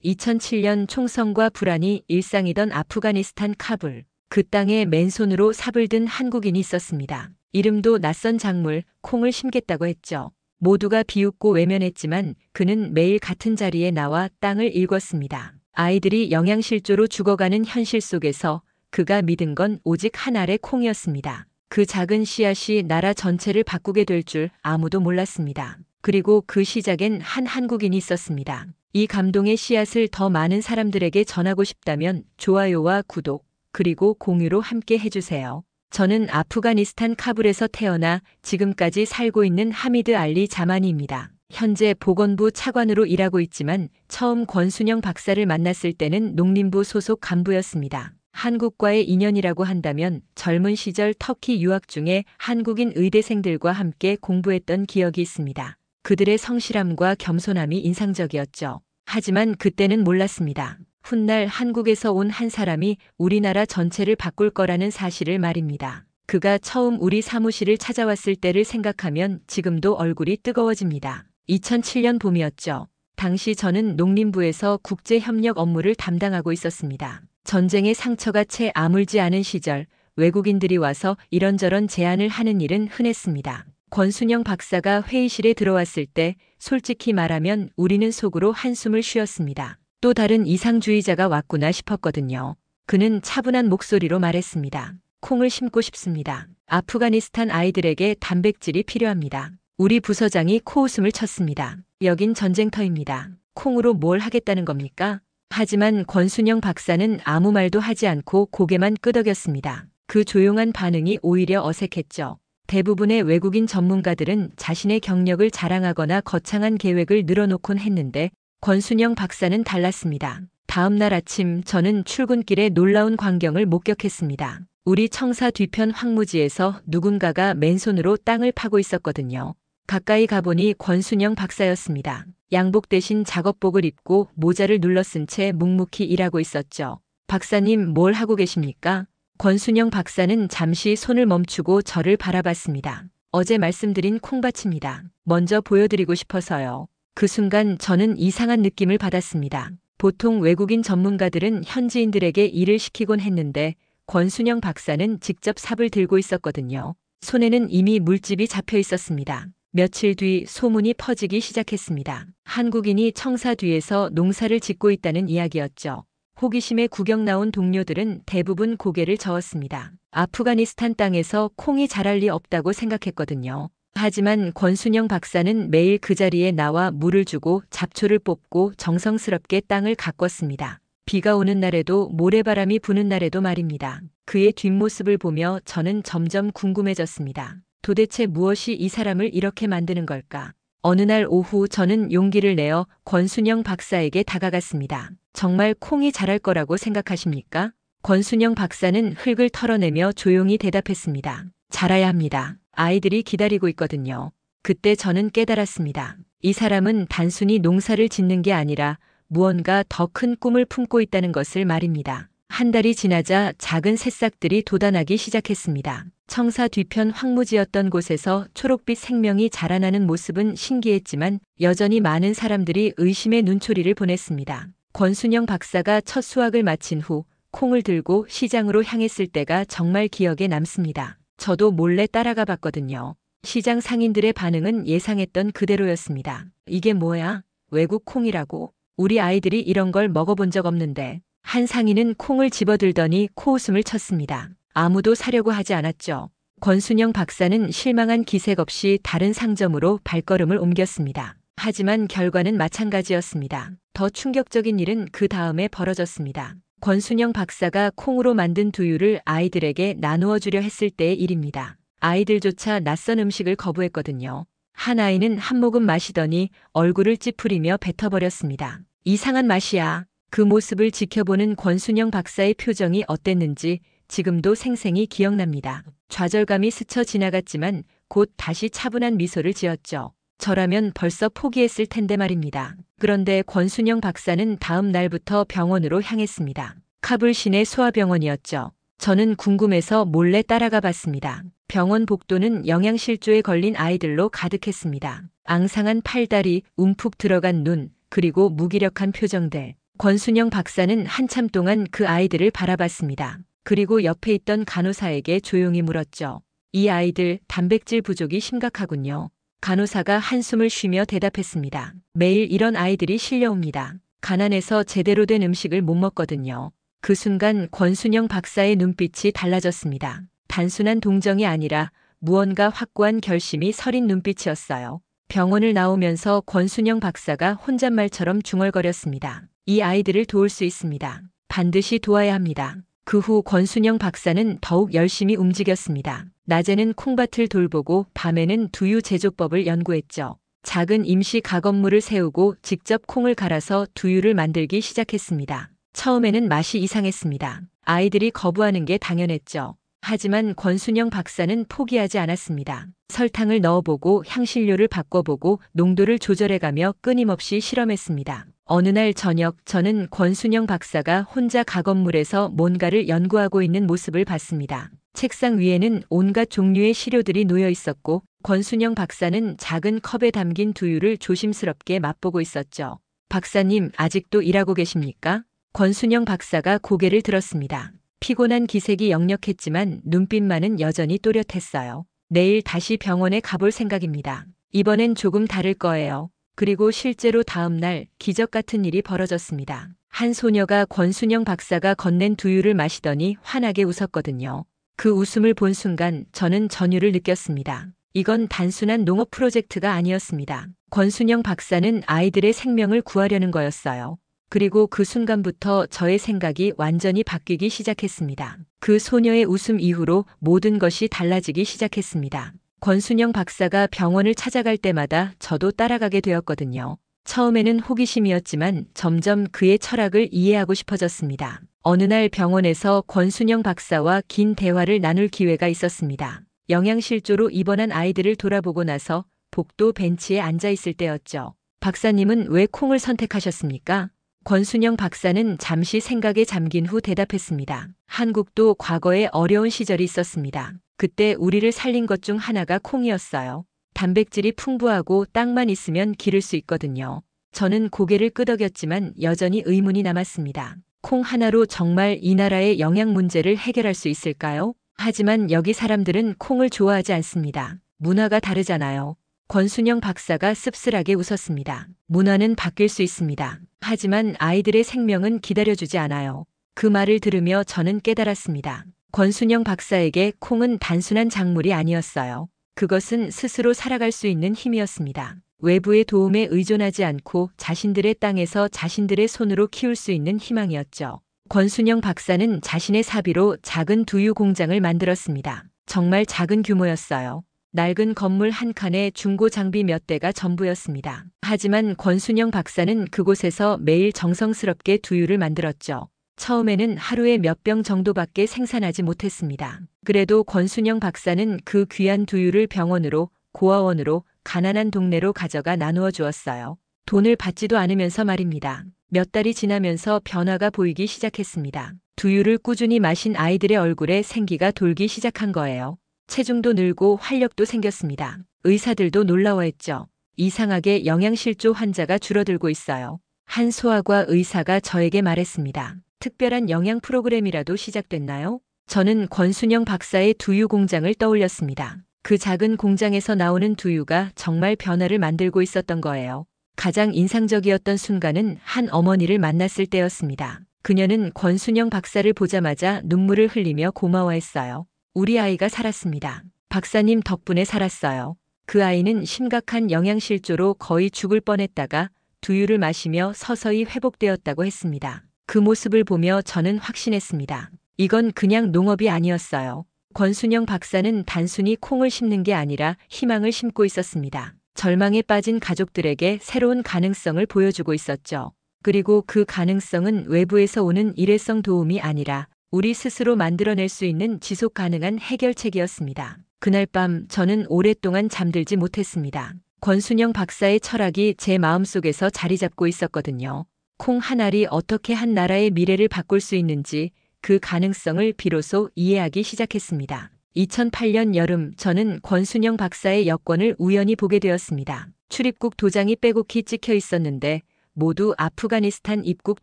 2007년 총성과 불안이 일상이던 아프가니스탄 카불. 그 땅에 맨손으로 삽을 든 한국인이 있었습니다. 이름도 낯선 작물, 콩을 심겠다고 했죠. 모두가 비웃고 외면했지만 그는 매일 같은 자리에 나와 땅을 일궜습니다. 아이들이 영양실조로 죽어가는 현실 속에서 그가 믿은 건 오직 한 알의 콩이었습니다. 그 작은 씨앗이 나라 전체를 바꾸게 될 줄 아무도 몰랐습니다. 그리고 그 시작엔 한 한국인이 있었습니다. 이 감동의 씨앗을 더 많은 사람들에게 전하고 싶다면 좋아요와 구독, 그리고 공유로 함께 해주세요. 저는 아프가니스탄 카불에서 태어나 지금까지 살고 있는 하미드 알리 자마니입니다. 현재 보건부 차관으로 일하고 있지만 처음 권순영 박사를 만났을 때는 농림부 소속 간부였습니다. 한국과의 인연이라고 한다면 젊은 시절 터키 유학 중에 한국인 의대생들과 함께 공부했던 기억이 있습니다. 그들의 성실함과 겸손함이 인상적이었죠. 하지만 그때는 몰랐습니다. 훗날 한국에서 온 한 사람이 우리나라 전체를 바꿀 거라는 사실을 말입니다. 그가 처음 우리 사무실을 찾아왔을 때를 생각하면 지금도 얼굴이 뜨거워집니다. 2007년 봄이었죠. 당시 저는 농림부에서 국제협력 업무를 담당하고 있었습니다. 전쟁의 상처가 채 아물지 않은 시절 외국인들이 와서 이런저런 제안을 하는 일은 흔했습니다. 권순영 박사가 회의실에 들어왔을 때 솔직히 말하면 우리는 속으로 한숨을 쉬었습니다. 또 다른 이상주의자가 왔구나 싶었거든요. 그는 차분한 목소리로 말했습니다. 콩을 심고 싶습니다. 아프가니스탄 아이들에게 단백질이 필요합니다. 우리 부서장이 코웃음을 쳤습니다. 여긴 전쟁터입니다. 콩으로 뭘 하겠다는 겁니까? 하지만 권순영 박사는 아무 말도 하지 않고 고개만 끄덕였습니다. 그 조용한 반응이 오히려 어색했죠. 대부분의 외국인 전문가들은 자신의 경력을 자랑하거나 거창한 계획을 늘어놓곤 했는데 권순영 박사는 달랐습니다. 다음 날 아침 저는 출근길에 놀라운 광경을 목격했습니다. 우리 청사 뒤편 황무지에서 누군가가 맨손으로 땅을 파고 있었거든요. 가까이 가보니 권순영 박사였습니다. 양복 대신 작업복을 입고 모자를 눌러쓴 채 묵묵히 일하고 있었죠. 박사님, 뭘 하고 계십니까? 권순영 박사는 잠시 손을 멈추고 저를 바라봤습니다. 어제 말씀드린 콩밭입니다. 먼저 보여드리고 싶어서요. 그 순간 저는 이상한 느낌을 받았습니다. 보통 외국인 전문가들은 현지인들에게 일을 시키곤 했는데 권순영 박사는 직접 삽을 들고 있었거든요. 손에는 이미 물집이 잡혀 있었습니다. 며칠 뒤 소문이 퍼지기 시작했습니다. 한국인이 청사 뒤에서 농사를 짓고 있다는 이야기였죠. 호기심에 구경 나온 동료들은 대부분 고개를 저었습니다. 아프가니스탄 땅에서 콩이 자랄 리 없다고 생각했거든요. 하지만 권순영 박사는 매일 그 자리에 나와 물을 주고 잡초를 뽑고 정성스럽게 땅을 가꿨습니다. 비가 오는 날에도 모래바람이 부는 날에도 말입니다. 그의 뒷모습을 보며 저는 점점 궁금해졌습니다. 도대체 무엇이 이 사람을 이렇게 만드는 걸까? 어느 날 오후 저는 용기를 내어 권순영 박사에게 다가갔습니다. 정말 콩이 자랄 거라고 생각하십니까? 권순영 박사는 흙을 털어내며 조용히 대답했습니다. 자라야 합니다. 아이들이 기다리고 있거든요. 그때 저는 깨달았습니다. 이 사람은 단순히 농사를 짓는 게 아니라 무언가 더 큰 꿈을 품고 있다는 것을 말입니다. 한 달이 지나자 작은 새싹들이 돋아나기 시작했습니다. 청사 뒤편 황무지였던 곳에서 초록빛 생명이 자라나는 모습은 신기했지만 여전히 많은 사람들이 의심의 눈초리를 보냈습니다. 권순영 박사가 첫 수확을 마친 후 콩을 들고 시장으로 향했을 때가 정말 기억에 남습니다. 저도 몰래 따라가 봤거든요. 시장 상인들의 반응은 예상했던 그대로였습니다. 이게 뭐야? 외국 콩이라고? 우리 아이들이 이런 걸 먹어본 적 없는데. 한 상인은 콩을 집어들더니 코웃음을 쳤습니다. 아무도 사려고 하지 않았죠. 권순영 박사는 실망한 기색 없이 다른 상점으로 발걸음을 옮겼습니다. 하지만 결과는 마찬가지였습니다. 더 충격적인 일은 그 다음에 벌어졌습니다. 권순영 박사가 콩으로 만든 두유를 아이들에게 나누어 주려 했을 때의 일입니다. 아이들조차 낯선 음식을 거부했거든요. 한 아이는 한 모금 마시더니 얼굴을 찌푸리며 뱉어버렸습니다. 이상한 맛이야. 그 모습을 지켜보는 권순영 박사의 표정이 어땠는지 지금도 생생히 기억납니다. 좌절감이 스쳐 지나갔지만 곧 다시 차분한 미소를 지었죠. 저라면 벌써 포기했을 텐데 말입니다. 그런데 권순영 박사는 다음 날부터 병원으로 향했습니다. 카불 시내 소아병원이었죠. 저는 궁금해서 몰래 따라가 봤습니다. 병원 복도는 영양실조에 걸린 아이들로 가득했습니다. 앙상한 팔다리, 움푹 들어간 눈, 그리고 무기력한 표정들. 권순영 박사는 한참 동안 그 아이들을 바라봤습니다. 그리고 옆에 있던 간호사에게 조용히 물었죠. 이 아이들 단백질 부족이 심각하군요. 간호사가 한숨을 쉬며 대답했습니다. 매일 이런 아이들이 실려옵니다. 가난해서 제대로 된 음식을 못 먹거든요. 그 순간 권순영 박사의 눈빛이 달라졌습니다. 단순한 동정이 아니라 무언가 확고한 결심이 서린 눈빛이었어요. 병원을 나오면서 권순영 박사가 혼잣말처럼 중얼거렸습니다. 이 아이들을 도울 수 있습니다. 반드시 도와야 합니다. 그 후 권순영 박사는 더욱 열심히 움직였습니다. 낮에는 콩밭을 돌보고 밤에는 두유 제조법을 연구했죠. 작은 임시 가건물을 세우고 직접 콩을 갈아서 두유를 만들기 시작했습니다. 처음에는 맛이 이상했습니다. 아이들이 거부하는 게 당연했죠. 하지만 권순영 박사는 포기하지 않았습니다. 설탕을 넣어보고 향신료를 바꿔보고 농도를 조절해가며 끊임없이 실험했습니다. 어느 날 저녁 저는 권순영 박사가 혼자 가건물에서 뭔가를 연구하고 있는 모습을 봤습니다. 책상 위에는 온갖 종류의 시료들이 놓여 있었고 권순영 박사는 작은 컵에 담긴 두유를 조심스럽게 맛보고 있었죠. 박사님, 아직도 일하고 계십니까? 권순영 박사가 고개를 들었습니다. 피곤한 기색이 역력했지만 눈빛만은 여전히 또렷했어요. 내일 다시 병원에 가볼 생각입니다. 이번엔 조금 다를 거예요. 그리고 실제로 다음 날 기적 같은 일이 벌어졌습니다. 한 소녀가 권순영 박사가 건넨 두유를 마시더니 환하게 웃었거든요. 그 웃음을 본 순간 저는 전율을 느꼈습니다. 이건 단순한 농업 프로젝트가 아니었습니다. 권순영 박사는 아이들의 생명을 구하려는 거였어요. 그리고 그 순간부터 저의 생각이 완전히 바뀌기 시작했습니다. 그 소녀의 웃음 이후로 모든 것이 달라지기 시작했습니다. 권순영 박사가 병원을 찾아갈 때마다 저도 따라가게 되었거든요. 처음에는 호기심이었지만 점점 그의 철학을 이해하고 싶어졌습니다. 어느 날 병원에서 권순영 박사와 긴 대화를 나눌 기회가 있었습니다. 영양실조로 입원한 아이들을 돌아보고 나서 복도 벤치에 앉아 있을 때였죠. 박사님은 왜 콩을 선택하셨습니까? 권순영 박사는 잠시 생각에 잠긴 후 대답했습니다. 한국도 과거에 어려운 시절이 있었습니다. 그때 우리를 살린 것 중 하나가 콩이었어요. 단백질이 풍부하고 땅만 있으면 기를 수 있거든요. 저는 고개를 끄덕였지만 여전히 의문이 남았습니다. 콩 하나로 정말 이 나라의 영양 문제를 해결할 수 있을까요? 하지만 여기 사람들은 콩을 좋아하지 않습니다. 문화가 다르잖아요. 권순영 박사가 씁쓸하게 웃었습니다. 문화는 바뀔 수 있습니다. 하지만 아이들의 생명은 기다려주지 않아요. 그 말을 들으며 저는 깨달았습니다. 권순영 박사에게 콩은 단순한 작물이 아니었어요. 그것은 스스로 살아갈 수 있는 힘이었습니다. 외부의 도움에 의존하지 않고 자신들의 땅에서 자신들의 손으로 키울 수 있는 희망이었죠. 권순영 박사는 자신의 사비로 작은 두유 공장을 만들었습니다. 정말 작은 규모였어요. 낡은 건물 한 칸에 중고 장비 몇 대가 전부였습니다. 하지만 권순영 박사는 그곳에서 매일 정성스럽게 두유를 만들었죠. 처음에는 하루에 몇 병 정도밖에 생산하지 못했습니다. 그래도 권순영 박사는 그 귀한 두유를 병원으로, 고아원으로, 가난한 동네로 가져가 나누어 주었어요. 돈을 받지도 않으면서 말입니다. 몇 달이 지나면서 변화가 보이기 시작했습니다. 두유를 꾸준히 마신 아이들의 얼굴에 생기가 돌기 시작한 거예요. 체중도 늘고 활력도 생겼습니다. 의사들도 놀라워했죠. 이상하게 영양실조 환자가 줄어들고 있어요. 한 소아과 의사가 저에게 말했습니다. 특별한 영양 프로그램이라도 시작됐나요? 저는 권순영 박사의 두유 공장을 떠올렸습니다. 그 작은 공장에서 나오는 두유가 정말 변화를 만들고 있었던 거예요. 가장 인상적이었던 순간은 한 어머니를 만났을 때였습니다. 그녀는 권순영 박사를 보자마자 눈물을 흘리며 고마워했어요. 우리 아이가 살았습니다. 박사님 덕분에 살았어요. 그 아이는 심각한 영양실조로 거의 죽을 뻔했다가 두유를 마시며 서서히 회복되었다고 했습니다. 그 모습을 보며 저는 확신했습니다. 이건 그냥 농업이 아니었어요. 권순영 박사는 단순히 콩을 심는 게 아니라 희망을 심고 있었습니다. 절망에 빠진 가족들에게 새로운 가능성을 보여주고 있었죠. 그리고 그 가능성은 외부에서 오는 일회성 도움이 아니라 우리 스스로 만들어낼 수 있는 지속 가능한 해결책이었습니다. 그날 밤 저는 오랫동안 잠들지 못했습니다. 권순영 박사의 철학이 제 마음속에서 자리 잡고 있었거든요. 콩 한 알이 어떻게 한 나라의 미래를 바꿀 수 있는지 그 가능성을 비로소 이해하기 시작했습니다. 2008년 여름 저는 권순영 박사의 여권을 우연히 보게 되었습니다. 출입국 도장이 빼곡히 찍혀 있었는데 모두 아프가니스탄 입국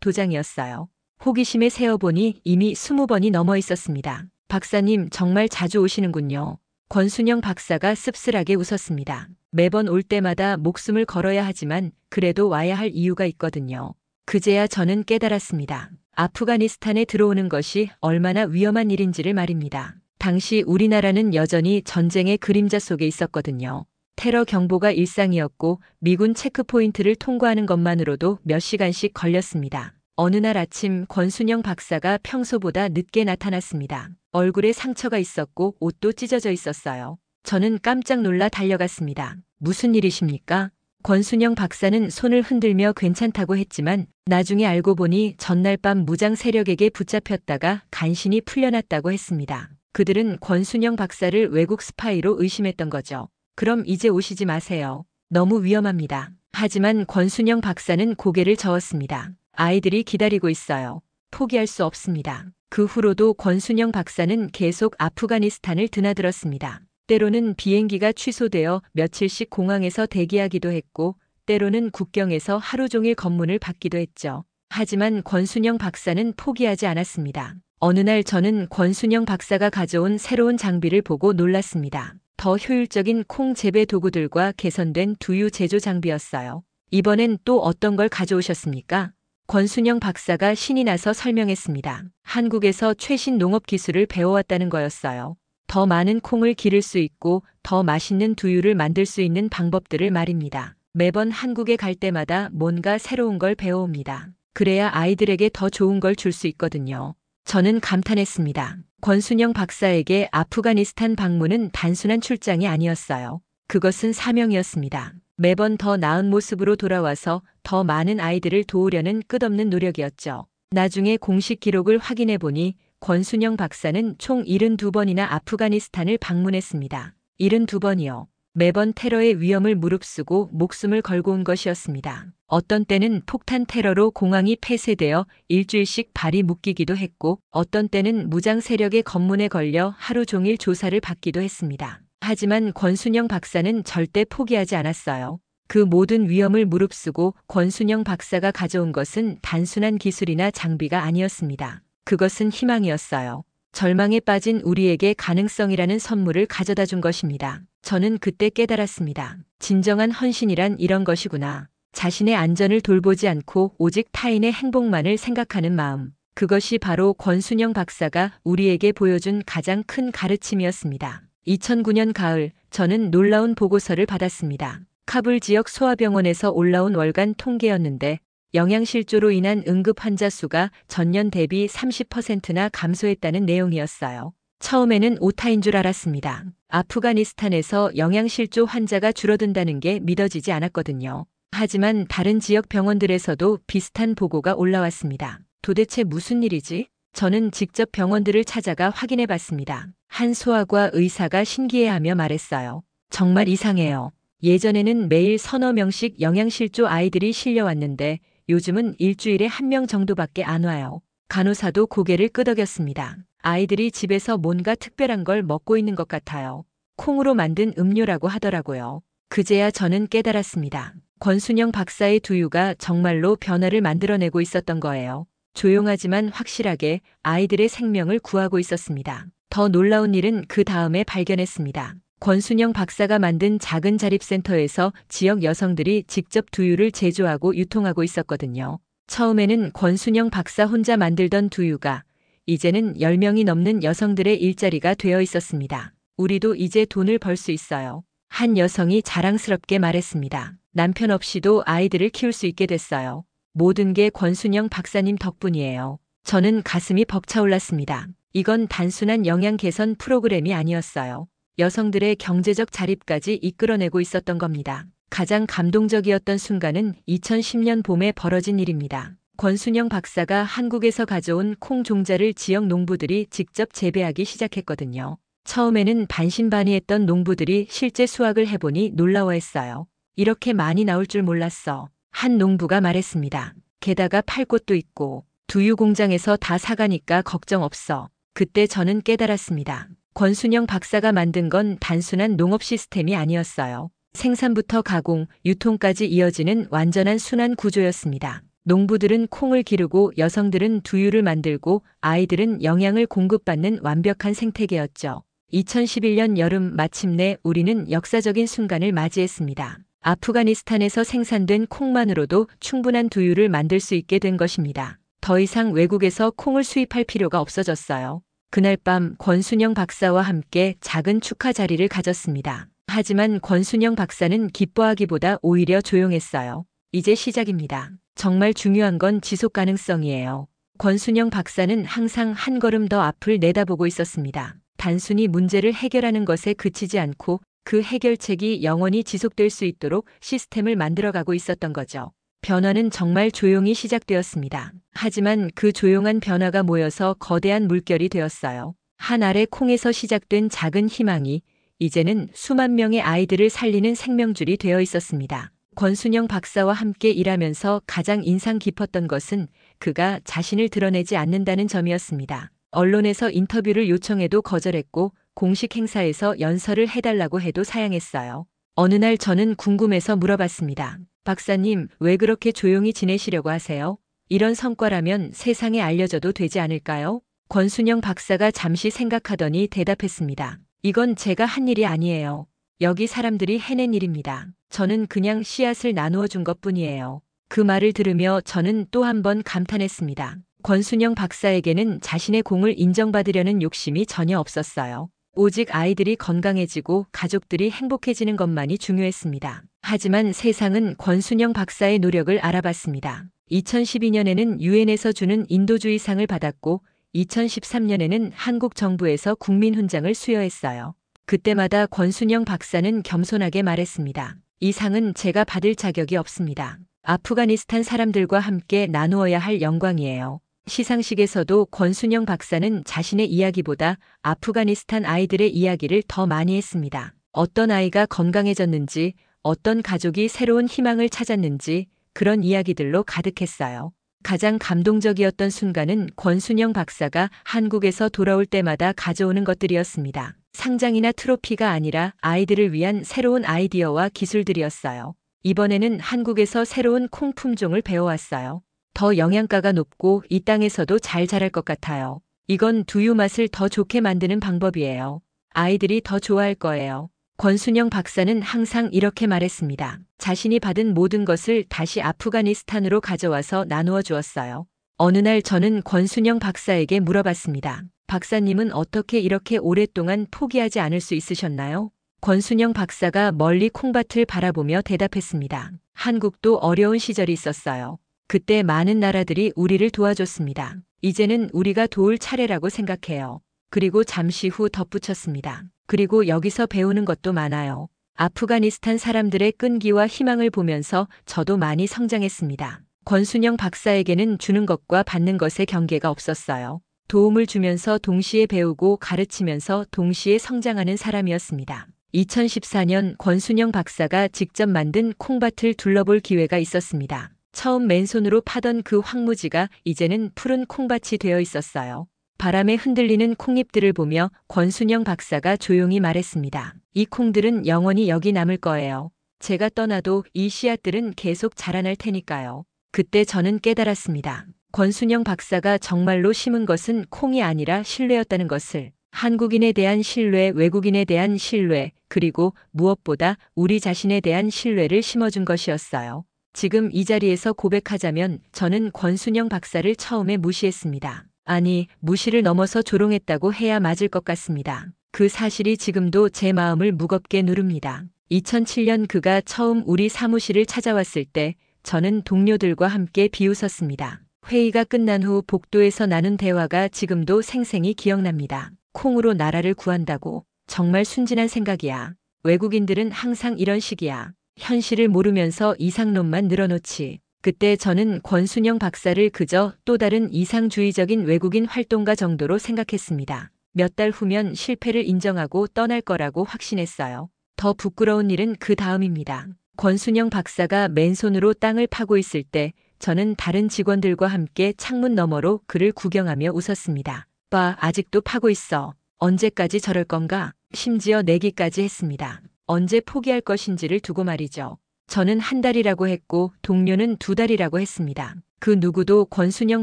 도장이었어요. 호기심에 세어보니 이미 20번이 넘어 있었습니다. 박사님 정말 자주 오시는군요. 권순영 박사가 씁쓸하게 웃었습니다. 매번 올 때마다 목숨을 걸어야 하지만 그래도 와야 할 이유가 있거든요. 그제야 저는 깨달았습니다. 아프가니스탄에 들어오는 것이 얼마나 위험한 일인지를 말입니다. 당시 우리나라는 여전히 전쟁의 그림자 속에 있었거든요. 테러 경보가 일상이었고 미군 체크포인트를 통과하는 것만으로도 몇 시간씩 걸렸습니다. 어느 날 아침 권순영 박사가 평소보다 늦게 나타났습니다. 얼굴에 상처가 있었고 옷도 찢어져 있었어요. 저는 깜짝 놀라 달려갔습니다. 무슨 일이십니까? 권순영 박사는 손을 흔들며 괜찮다고 했지만 나중에 알고 보니 전날 밤 무장 세력에게 붙잡혔다가 간신히 풀려났다고 했습니다. 그들은 권순영 박사를 외국 스파이로 의심했던 거죠. 그럼 이제 오시지 마세요. 너무 위험합니다. 하지만 권순영 박사는 고개를 저었습니다. 아이들이 기다리고 있어요. 포기할 수 없습니다. 그 후로도 권순영 박사는 계속 아프가니스탄을 드나들었습니다. 때로는 비행기가 취소되어 며칠씩 공항에서 대기하기도 했고 때로는 국경에서 하루 종일 검문을 받기도 했죠. 하지만 권순영 박사는 포기하지 않았습니다. 어느 날 저는 권순영 박사가 가져온 새로운 장비를 보고 놀랐습니다. 더 효율적인 콩 재배 도구들과 개선된 두유 제조 장비였어요. 이번엔 또 어떤 걸 가져오셨습니까? 권순영 박사가 신이 나서 설명했습니다. 한국에서 최신 농업 기술을 배워왔다는 거였어요. 더 많은 콩을 기를 수 있고 더 맛있는 두유를 만들 수 있는 방법들을 말입니다. 매번 한국에 갈 때마다 뭔가 새로운 걸 배워옵니다. 그래야 아이들에게 더 좋은 걸 줄 수 있거든요. 저는 감탄했습니다. 권순영 박사에게 아프가니스탄 방문은 단순한 출장이 아니었어요. 그것은 사명이었습니다. 매번 더 나은 모습으로 돌아와서 더 많은 아이들을 도우려는 끝없는 노력이었죠. 나중에 공식 기록을 확인해 보니 권순영 박사는 총 72번이나 아프가니스탄을 방문했습니다. 72번이요. 매번 테러의 위험을 무릅쓰고 목숨을 걸고 온 것이었습니다. 어떤 때는 폭탄 테러로 공항이 폐쇄되어 일주일씩 발이 묶이기도 했고 어떤 때는 무장 세력의 검문에 걸려 하루 종일 조사를 받기도 했습니다. 하지만 권순영 박사는 절대 포기하지 않았어요. 그 모든 위험을 무릅쓰고 권순영 박사가 가져온 것은 단순한 기술이나 장비가 아니었습니다. 그것은 희망이었어요. 절망에 빠진 우리에게 가능성이라는 선물을 가져다 준 것입니다. 저는 그때 깨달았습니다. 진정한 헌신이란 이런 것이구나. 자신의 안전을 돌보지 않고 오직 타인의 행복만을 생각하는 마음. 그것이 바로 권순영 박사가 우리에게 보여준 가장 큰 가르침이었습니다. 2009년 가을, 저는 놀라운 보고서를 받았습니다. 카불 지역 소아병원에서 올라온 월간 통계였는데 영양실조로 인한 응급 환자 수가 전년 대비 30%나 감소했다는 내용이었어요. 처음에는 오타인 줄 알았습니다. 아프가니스탄에서 영양실조 환자가 줄어든다는 게 믿어지지 않았거든요. 하지만 다른 지역 병원들에서도 비슷한 보고가 올라왔습니다. 도대체 무슨 일이지? 저는 직접 병원들을 찾아가 확인해 봤습니다. 한 소아과 의사가 신기해하며 말했어요. 정말 이상해요. 예전에는 매일 서너 명씩 영양실조 아이들이 실려왔는데 요즘은 일주일에 한 명 정도밖에 안 와요. 간호사도 고개를 끄덕였습니다. 아이들이 집에서 뭔가 특별한 걸 먹고 있는 것 같아요. 콩으로 만든 음료라고 하더라고요. 그제야 저는 깨달았습니다. 권순영 박사의 두유가 정말로 변화를 만들어내고 있었던 거예요. 조용하지만 확실하게 아이들의 생명을 구하고 있었습니다. 더 놀라운 일은 그 다음에 발견했습니다. 권순영 박사가 만든 작은 자립센터에서 지역 여성들이 직접 두유를 제조하고 유통하고 있었거든요. 처음에는 권순영 박사 혼자 만들던 두유가 이제는 10명이 넘는 여성들의 일자리가 되어 있었습니다. 우리도 이제 돈을 벌 수 있어요. 한 여성이 자랑스럽게 말했습니다. 남편 없이도 아이들을 키울 수 있게 됐어요. 모든 게 권순영 박사님 덕분이에요. 저는 가슴이 벅차올랐습니다. 이건 단순한 영양 개선 프로그램이 아니었어요. 여성들의 경제적 자립까지 이끌어내고 있었던 겁니다. 가장 감동적이었던 순간은 2010년 봄에 벌어진 일입니다. 권순영 박사가 한국에서 가져온 콩 종자를 지역 농부들이 직접 재배하기 시작했거든요. 처음에는 반신반의했던 농부들이 실제 수확을 해보니 놀라워했어요. 이렇게 많이 나올 줄 몰랐어. 한 농부가 말했습니다. 게다가 팔 곳도 있고 두유 공장에서 다 사가니까 걱정 없어. 그때 저는 깨달았습니다. 권순영 박사가 만든 건 단순한 농업 시스템이 아니었어요. 생산부터 가공, 유통까지 이어지는 완전한 순환 구조였습니다. 농부들은 콩을 기르고 여성들은 두유를 만들고 아이들은 영양을 공급받는 완벽한 생태계였죠. 2011년 여름 마침내 우리는 역사적인 순간을 맞이했습니다. 아프가니스탄에서 생산된 콩만으로도 충분한 두유를 만들 수 있게 된 것입니다. 더 이상 외국에서 콩을 수입할 필요가 없어졌어요. 그날 밤 권순영 박사와 함께 작은 축하 자리를 가졌습니다. 하지만 권순영 박사는 기뻐하기보다 오히려 조용했어요. 이제 시작입니다. 정말 중요한 건 지속 가능성이에요. 권순영 박사는 항상 한 걸음 더 앞을 내다보고 있었습니다. 단순히 문제를 해결하는 것에 그치지 않고 그 해결책이 영원히 지속될 수 있도록 시스템을 만들어가고 있었던 거죠. 변화는 정말 조용히 시작되었습니다. 하지만 그 조용한 변화가 모여서 거대한 물결이 되었어요. 한 알의 콩에서 시작된 작은 희망이 이제는 수만 명의 아이들을 살리는 생명줄이 되어 있었습니다. 권순영 박사와 함께 일하면서 가장 인상 깊었던 것은 그가 자신을 드러내지 않는다는 점이었습니다. 언론에서 인터뷰를 요청해도 거절했고 공식 행사에서 연설을 해달라고 해도 사양했어요. 어느 날 저는 궁금해서 물어봤습니다. 박사님, 왜 그렇게 조용히 지내시려고 하세요? 이런 성과라면 세상에 알려져도 되지 않을까요? 권순영 박사가 잠시 생각하더니 대답했습니다. 이건 제가 한 일이 아니에요. 여기 사람들이 해낸 일입니다. 저는 그냥 씨앗을 나누어 준 것뿐이에요. 그 말을 들으며 저는 또 한 번 감탄했습니다. 권순영 박사에게는 자신의 공을 인정받으려는 욕심이 전혀 없었어요. 오직 아이들이 건강해지고 가족들이 행복해지는 것만이 중요했습니다. 하지만 세상은 권순영 박사의 노력을 알아봤습니다. 2012년에는 유엔에서 주는 인도주의상을 받았고 2013년에는 한국 정부에서 국민훈장을 수여했어요. 그때마다 권순영 박사는 겸손하게 말했습니다. 이 상은 제가 받을 자격이 없습니다. 아프가니스탄 사람들과 함께 나누어야 할 영광이에요. 시상식에서도 권순영 박사는 자신의 이야기보다 아프가니스탄 아이들의 이야기를 더 많이 했습니다. 어떤 아이가 건강해졌는지, 어떤 가족이 새로운 희망을 찾았는지 그런 이야기들로 가득했어요. 가장 감동적이었던 순간은 권순영 박사가 한국에서 돌아올 때마다 가져오는 것들이었습니다. 상장이나 트로피가 아니라 아이들을 위한 새로운 아이디어와 기술들이었어요. 이번에는 한국에서 새로운 콩 품종을 배워왔어요. 더 영양가가 높고 이 땅에서도 잘 자랄 것 같아요. 이건 두유 맛을 더 좋게 만드는 방법이에요. 아이들이 더 좋아할 거예요. 권순영 박사는 항상 이렇게 말했습니다. 자신이 받은 모든 것을 다시 아프가니스탄으로 가져와서 나누어 주었어요. 어느 날 저는 권순영 박사에게 물어봤습니다. 박사님은 어떻게 이렇게 오랫동안 포기하지 않을 수 있으셨나요? 권순영 박사가 멀리 콩밭을 바라보며 대답했습니다. 한국도 어려운 시절이 있었어요. 그때 많은 나라들이 우리를 도와줬습니다. 이제는 우리가 도울 차례라고 생각해요. 그리고 잠시 후 덧붙였습니다. 그리고 여기서 배우는 것도 많아요. 아프가니스탄 사람들의 끈기와 희망을 보면서 저도 많이 성장했습니다. 권순영 박사에게는 주는 것과 받는 것의 경계가 없었어요. 도움을 주면서 동시에 배우고 가르치면서 동시에 성장하는 사람이었습니다. 2014년 권순영 박사가 직접 만든 콩밭을 둘러볼 기회가 있었습니다. 처음 맨손으로 파던 그 황무지가 이제는 푸른 콩밭이 되어 있었어요. 바람에 흔들리는 콩잎들을 보며 권순영 박사가 조용히 말했습니다. 이 콩들은 영원히 여기 남을 거예요. 제가 떠나도 이 씨앗들은 계속 자라날 테니까요. 그때 저는 깨달았습니다. 권순영 박사가 정말로 심은 것은 콩이 아니라 신뢰였다는 것을. 한국인에 대한 신뢰, 외국인에 대한 신뢰, 그리고 무엇보다 우리 자신에 대한 신뢰를 심어준 것이었어요. 지금 이 자리에서 고백하자면 저는 권순영 박사를 처음에 무시했습니다. 아니, 무시를 넘어서 조롱했다고 해야 맞을 것 같습니다. 그 사실이 지금도 제 마음을 무겁게 누릅니다. 2007년 그가 처음 우리 사무실을 찾아왔을 때 저는 동료들과 함께 비웃었습니다. 회의가 끝난 후 복도에서 나눈 대화가 지금도 생생히 기억납니다. 콩으로 나라를 구한다고? 정말 순진한 생각이야. 외국인들은 항상 이런 식이야. 현실을 모르면서 이상론만 늘어놓지. 그때 저는 권순영 박사를 그저 또 다른 이상주의적인 외국인 활동가 정도로 생각했습니다. 몇 달 후면 실패를 인정하고 떠날 거라고 확신했어요. 더 부끄러운 일은 그 다음입니다. 권순영 박사가 맨손으로 땅을 파고 있을 때 저는 다른 직원들과 함께 창문 너머로 그를 구경하며 웃었습니다. 봐, 아직도 파고 있어. 언제까지 저럴 건가? 심지어 내기까지 했습니다. 언제 포기할 것인지를 두고 말이죠. 저는 한 달이라고 했고 동료는 두 달이라고 했습니다. 그 누구도 권순영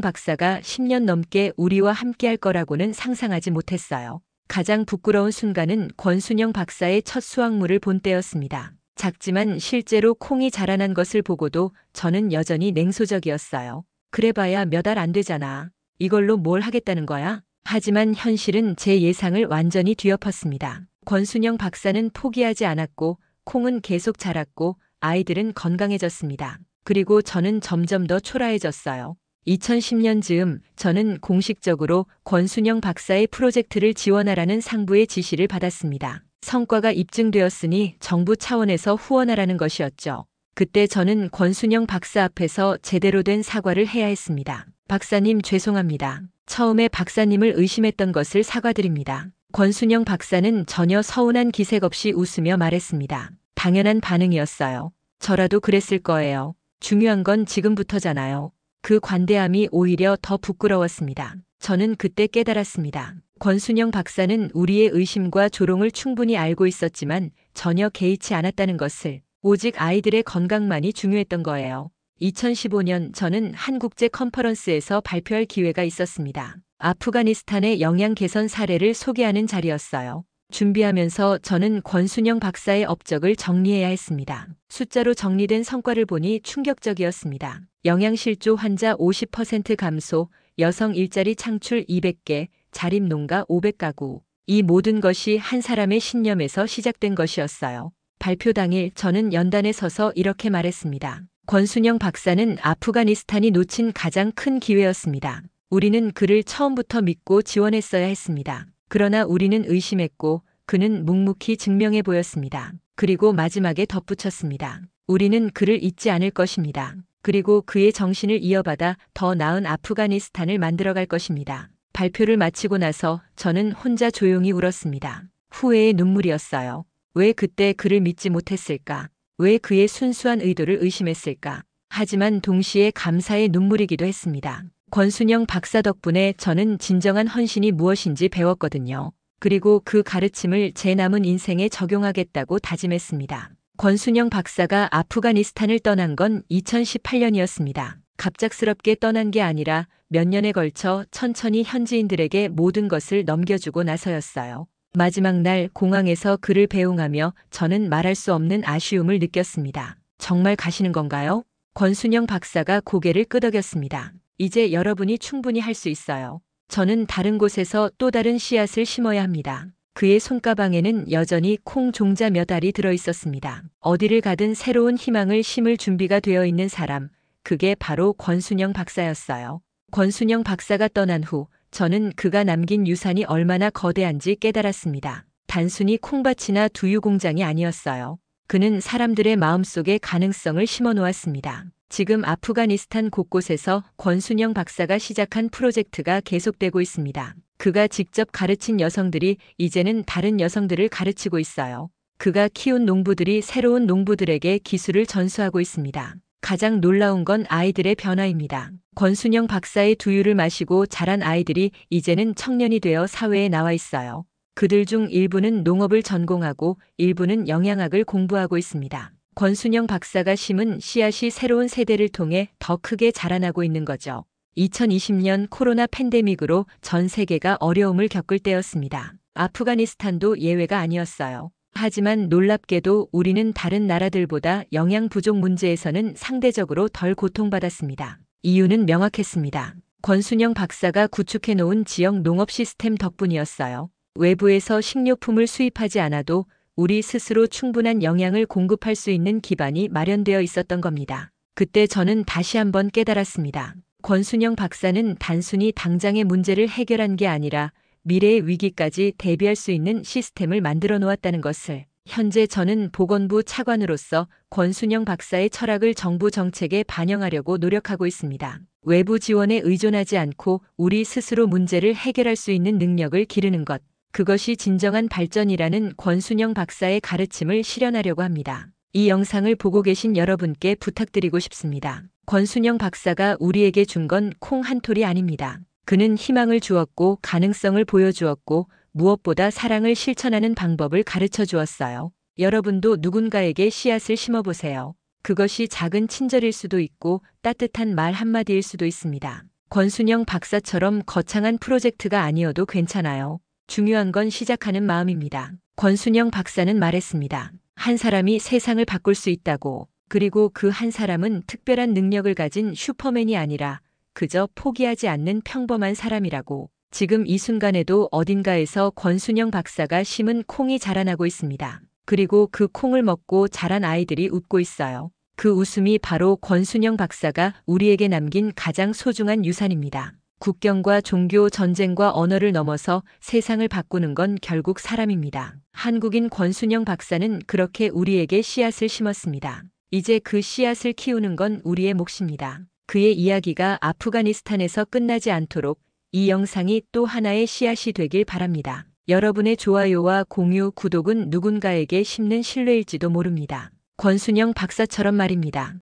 박사가 10년 넘게 우리와 함께할 거라고는 상상하지 못했어요. 가장 부끄러운 순간은 권순영 박사의 첫 수확물을 본 때였습니다. 작지만 실제로 콩이 자라난 것을 보고도 저는 여전히 냉소적이었어요. 그래봐야 몇 알 안 되잖아. 이걸로 뭘 하겠다는 거야? 하지만 현실은 제 예상을 완전히 뒤엎었습니다. 권순영 박사는 포기하지 않았고 콩은 계속 자랐고 아이들은 건강해졌습니다. 그리고 저는 점점 더 초라해졌어요. 2010년 즈음 저는 공식적으로 권순영 박사의 프로젝트를 지원하라는 상부의 지시를 받았습니다. 성과가 입증되었으니 정부 차원에서 후원하라는 것이었죠. 그때 저는 권순영 박사 앞에서 제대로 된 사과를 해야 했습니다. 박사님 죄송합니다. 처음에 박사님을 의심했던 것을 사과드립니다. 권순영 박사는 전혀 서운한 기색 없이 웃으며 말했습니다. 당연한 반응이었어요. 저라도 그랬을 거예요. 중요한 건 지금부터잖아요. 그 관대함이 오히려 더 부끄러웠습니다. 저는 그때 깨달았습니다. 권순영 박사는 우리의 의심과 조롱을 충분히 알고 있었지만 전혀 개의치 않았다는 것을, 오직 아이들의 건강만이 중요했던 거예요. 2015년 저는 한 국제 컨퍼런스에서 발표할 기회가 있었습니다. 아프가니스탄의 영양 개선 사례를 소개하는 자리였어요. 준비하면서 저는 권순영 박사의 업적을 정리해야 했습니다. 숫자로 정리된 성과를 보니 충격적이었습니다. 영양실조 환자 50% 감소, 여성 일자리 창출 200개, 자립농가 500가구. 이 모든 것이 한 사람의 신념에서 시작된 것이었어요. 발표 당일 저는 연단에 서서 이렇게 말했습니다. 권순영 박사는 아프가니스탄이 놓친 가장 큰 기회였습니다. 우리는 그를 처음부터 믿고 지원했어야 했습니다. 그러나 우리는 의심했고 그는 묵묵히 증명해 보였습니다. 그리고 마지막에 덧붙였습니다. 우리는 그를 잊지 않을 것입니다. 그리고 그의 정신을 이어받아 더 나은 아프가니스탄을 만들어갈 것입니다. 발표를 마치고 나서 저는 혼자 조용히 울었습니다. 후회의 눈물이었어요. 왜 그때 그를 믿지 못했을까? 왜 그의 순수한 의도를 의심했을까? 하지만 동시에 감사의 눈물이기도 했습니다. 권순영 박사 덕분에 저는 진정한 헌신이 무엇인지 배웠거든요. 그리고 그 가르침을 제 남은 인생에 적용하겠다고 다짐했습니다. 권순영 박사가 아프가니스탄을 떠난 건 2018년이었습니다. 갑작스럽게 떠난 게 아니라 몇 년에 걸쳐 천천히 현지인들에게 모든 것을 넘겨주고 나서였어요. 마지막 날 공항에서 그를 배웅하며 저는 말할 수 없는 아쉬움을 느꼈습니다. 정말 가시는 건가요? 권순영 박사가 고개를 끄덕였습니다. 이제 여러분이 충분히 할 수 있어요. 저는 다른 곳에서 또 다른 씨앗을 심어야 합니다. 그의 손가방에는 여전히 콩 종자 몇 알이 들어 있었습니다. 어디를 가든 새로운 희망을 심을 준비가 되어 있는 사람, 그게 바로 권순영 박사였어요. 권순영 박사가 떠난 후 저는 그가 남긴 유산이 얼마나 거대한지 깨달았습니다. 단순히 콩밭이나 두유 공장이 아니었어요. 그는 사람들의 마음속에 가능성을 심어 놓았습니다. 지금 아프가니스탄 곳곳에서 권순영 박사가 시작한 프로젝트가 계속되고 있습니다. 그가 직접 가르친 여성들이 이제는 다른 여성들을 가르치고 있어요. 그가 키운 농부들이 새로운 농부들에게 기술을 전수하고 있습니다. 가장 놀라운 건 아이들의 변화입니다. 권순영 박사의 두유를 마시고 자란 아이들이 이제는 청년이 되어 사회에 나와 있어요. 그들 중 일부는 농업을 전공하고 일부는 영양학을 공부하고 있습니다. 권순영 박사가 심은 씨앗이 새로운 세대를 통해 더 크게 자라나고 있는 거죠. 2020년 코로나 팬데믹으로 전 세계가 어려움을 겪을 때였습니다. 아프가니스탄도 예외가 아니었어요. 하지만 놀랍게도 우리는 다른 나라들보다 영양 부족 문제에서는 상대적으로 덜 고통받았습니다. 이유는 명확했습니다. 권순영 박사가 구축해 놓은 지역 농업 시스템 덕분이었어요. 외부에서 식료품을 수입하지 않아도 우리 스스로 충분한 영양을 공급할 수 있는 기반이 마련되어 있었던 겁니다. 그때 저는 다시 한번 깨달았습니다. 권순영 박사는 단순히 당장의 문제를 해결한 게 아니라 미래의 위기까지 대비할 수 있는 시스템을 만들어 놓았다는 것을. 현재 저는 보건부 차관으로서 권순영 박사의 철학을 정부 정책에 반영하려고 노력하고 있습니다. 외부 지원에 의존하지 않고 우리 스스로 문제를 해결할 수 있는 능력을 기르는 것. 그것이 진정한 발전이라는 권순영 박사의 가르침을 실현하려고 합니다. 이 영상을 보고 계신 여러분께 부탁드리고 싶습니다. 권순영 박사가 우리에게 준 건 콩 한 톨이 아닙니다. 그는 희망을 주었고 가능성을 보여주었고 무엇보다 사랑을 실천하는 방법을 가르쳐 주었어요. 여러분도 누군가에게 씨앗을 심어보세요. 그것이 작은 친절일 수도 있고 따뜻한 말 한마디일 수도 있습니다. 권순영 박사처럼 거창한 프로젝트가 아니어도 괜찮아요. 중요한 건 시작하는 마음입니다. 권순영 박사는 말했습니다. 한 사람이 세상을 바꿀 수 있다고. 그리고 그 한 사람은 특별한 능력을 가진 슈퍼맨이 아니라 그저 포기하지 않는 평범한 사람이라고. 지금 이 순간에도 어딘가에서 권순영 박사가 심은 콩이 자라나고 있습니다. 그리고 그 콩을 먹고 자란 아이들이 웃고 있어요. 그 웃음이 바로 권순영 박사가 우리에게 남긴 가장 소중한 유산입니다. 국경과 종교, 전쟁과 언어를 넘어서 세상을 바꾸는 건 결국 사람입니다. 한국인 권순영 박사는 그렇게 우리에게 씨앗을 심었습니다. 이제 그 씨앗을 키우는 건 우리의 몫입니다. 그의 이야기가 아프가니스탄에서 끝나지 않도록 이 영상이 또 하나의 씨앗이 되길 바랍니다. 여러분의 좋아요와 공유, 구독은 누군가에게 심는 신뢰일지도 모릅니다. 권순영 박사처럼 말입니다.